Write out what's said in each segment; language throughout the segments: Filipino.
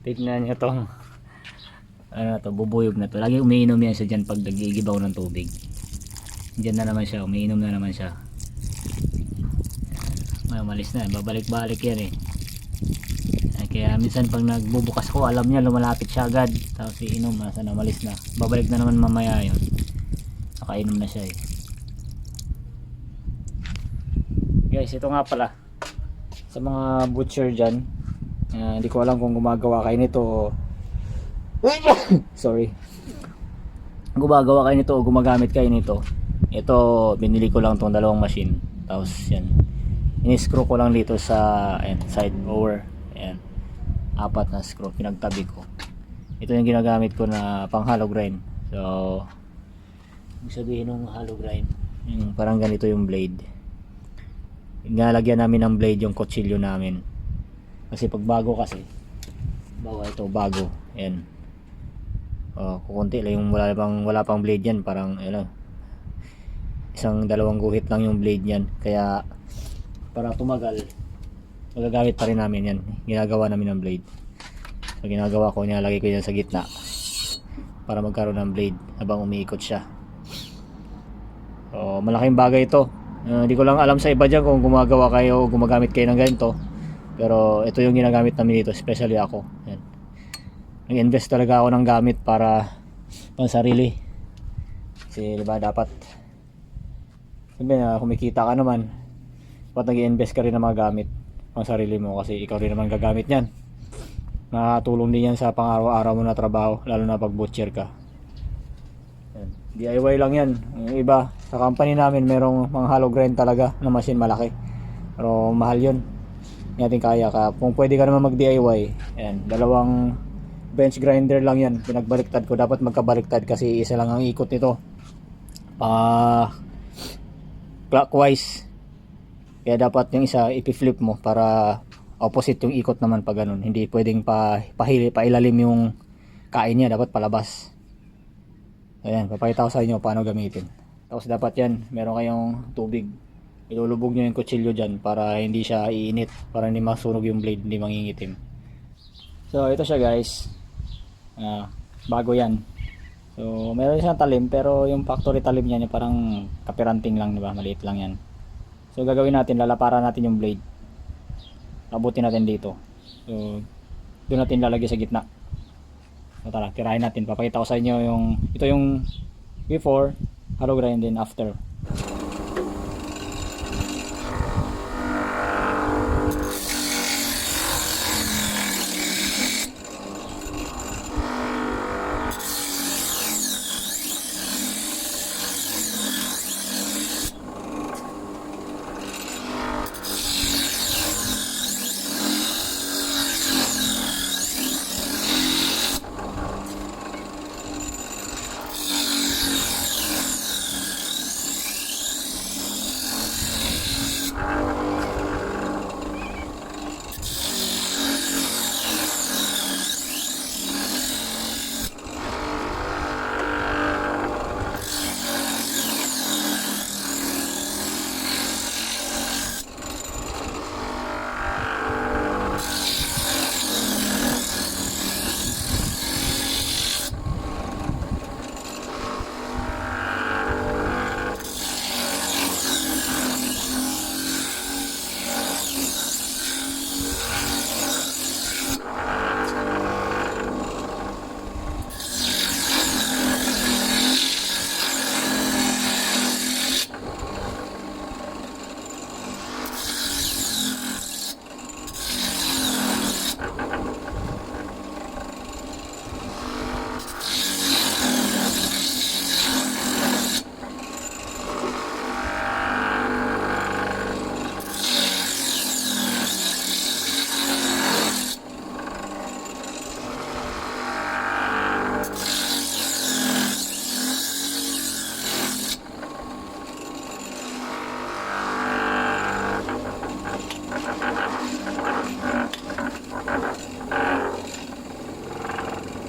Tignan nyo tong ano to, bubuyog na to. Lagi umiinom yan siya dyan pag nagigibaw ng tubig. Dyan na naman siya, umiinom na naman siya. Ay, umalis na, babalik-balik yan eh. Ay, kaya minsan pag nagbubukas ko, alam niya lumalapit siya agad. Tapos iinom, nasa na, umalis na. Babalik na naman mamaya yun. Nakainom na siya eh. Guys, ito nga pala. Sa mga butcher dyan, hindi ko alam kung gumagawa kayo nito sorry, gumagawa kayo nito o gumagamit kayo nito. Ito binili ko lang tong dalawang machine, tapos yan ini-screw ko lang dito sa side blower. Ayan, 4 na screw pinagtabi ko. Ito yung ginagamit ko na pang hollow grind. So ibig sabihin ng hollow grind, yung parang ganito yung blade. Nalagyan namin ng blade yung kutsilyo namin. Kasi pag bago kasi, ito bago, yan. Kukunti lang yung wala pang blade yan, parang ano, isang dalawang guhit lang yung blade yan. Kaya para tumagal, magagamit pa rin namin yan. Ginagawa namin ng blade. So ginagawa ko, nilalagay ko yan sa gitna para magkaroon ng blade habang umiikot siya. So malaking bagay ito. Hindi ko lang alam sa iba dyan kung gumagawa kayo o gumagamit kayo ng ganito. Pero ito yung ginagamit namin dito, especially ako. Yan. Nag-invest talaga ako ng gamit para pang sarili. Kasi diba dapat sabi na kumikita ka naman, dapat nag-invest ka rin ng mga gamit pang sarili mo kasi ikaw rin naman gagamit yan. Nakatulong din yan sa pang-araw-araw mo na trabaho, lalo na pag butcher ka. Yan. DIY lang yan. Yung iba sa company namin merong mga hollow grind talaga na machine malaki, pero mahal yun. Natin kaya ka. Kung pwede ka naman mag DIY, ayan, dalawang bench grinder lang yan, pinagbaliktad ko. Dapat magkabaliktad kasi isa lang ang ikot nito, clockwise. Kaya dapat yung isa ipi-flip mo para opposite yung ikot naman pag ganun. Hindi pwedeng pailalim yung kain niya, dapat palabas. Ayan, papakita ko sa inyo paano gamitin. Tapos dapat yan, meron kayong tubig. Ilulubog nyo yung kutsilyo dyan para hindi siya iinit, para hindi masunog yung blade, hindi mangingitim. So ito siya guys, bago yan. So meron siyang talim, pero yung factory talim niya parang kapiranting lang, diba? Maliit lang yan. So gagawin natin, lalaparan natin yung blade, abutin natin dito. So doon natin lalagay sa gitna. So tara, tirahin natin. Papakita ko sa inyo yung, ito yung before hollow grind, then after.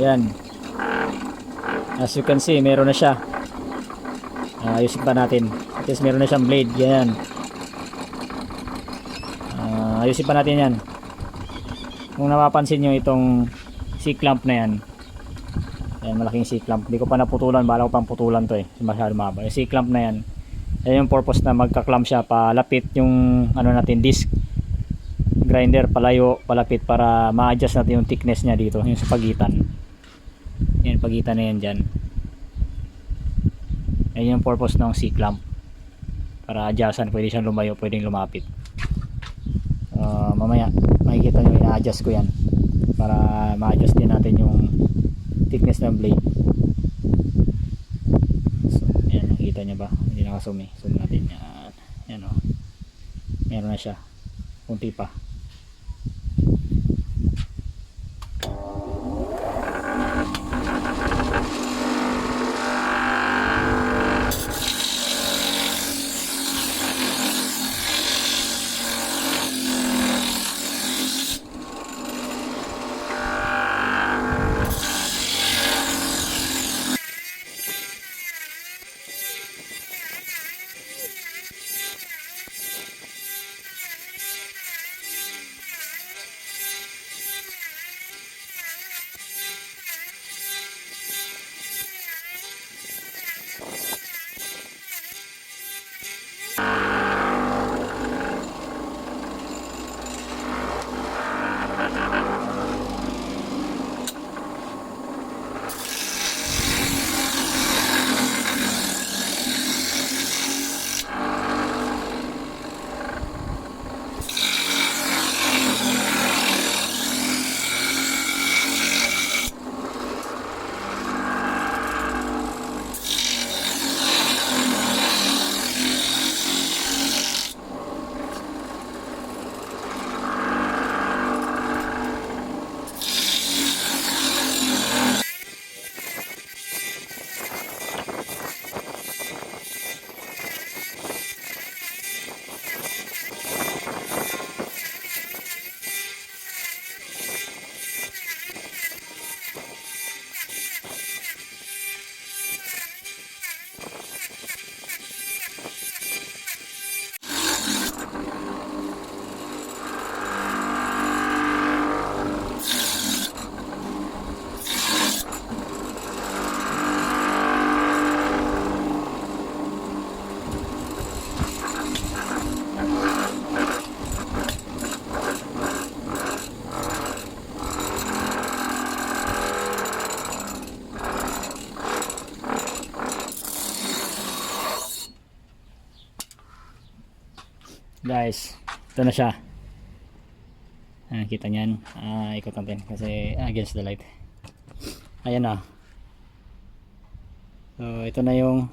Yan. As you can see, meron na siya. Ayusin pa natin. At least meron na siyang blade. Yan. Ayusin pa natin yan. Kung napapansin nyo itong C-clamp na yan. Yan, malaking C-clamp. Hindi ko pa naputulan, bala ko pang putulan to eh. Masyado mahaba. Yung C-clamp na yan, yan yung purpose na magka-clamp siya, palapit yung ano natin, disc grinder, palayo, palapit para ma-adjust natin yung thickness niya dito, yung sa pagitan. Yan, pagitan na yan dyan. Yan yung purpose ng C-clamp. Para adjustan, pwede siyang lumayo, pwedeng lumapit. Mamaya, makikita nyo, ina-adjust ko yan. Para ma-adjust din natin yung thickness ng blade. So, yan, nakikita nyo ba? Hindi nakasum eh. Zoom natin yan. Yan o. Meron na siya. Kunti pa. Guys, ito na siya. Kita nyan, ikot natin kasi against the light. Ayan na. So ito na yung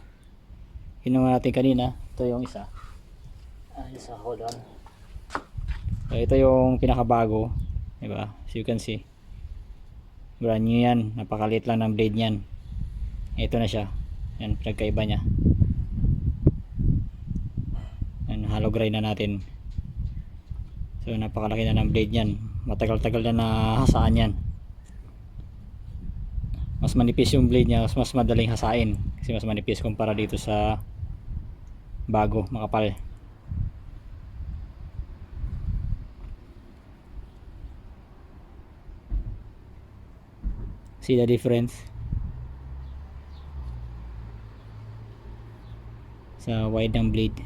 ginawa natin kanina. Ito yung isa. Isa, hold on. So ito yung pinakabago, diba? As you can see, brand new yan. Napakaliit lang ng blade nyan. Ito na siya. Yan, pinagkaiba nya. Hollow grind na natin. So napakalaki na ng blade yan. Matagal-tagal na nahasaan yan. Mas manipis yung blade nya, mas madaling hasain kasi mas manipis kumpara dito sa bago, makapal. See the difference sa wide ng blade.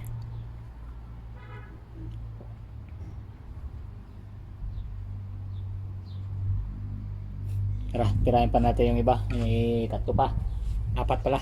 Tara, tirahin pa natin yung iba. May tatlo pa. 4 pala.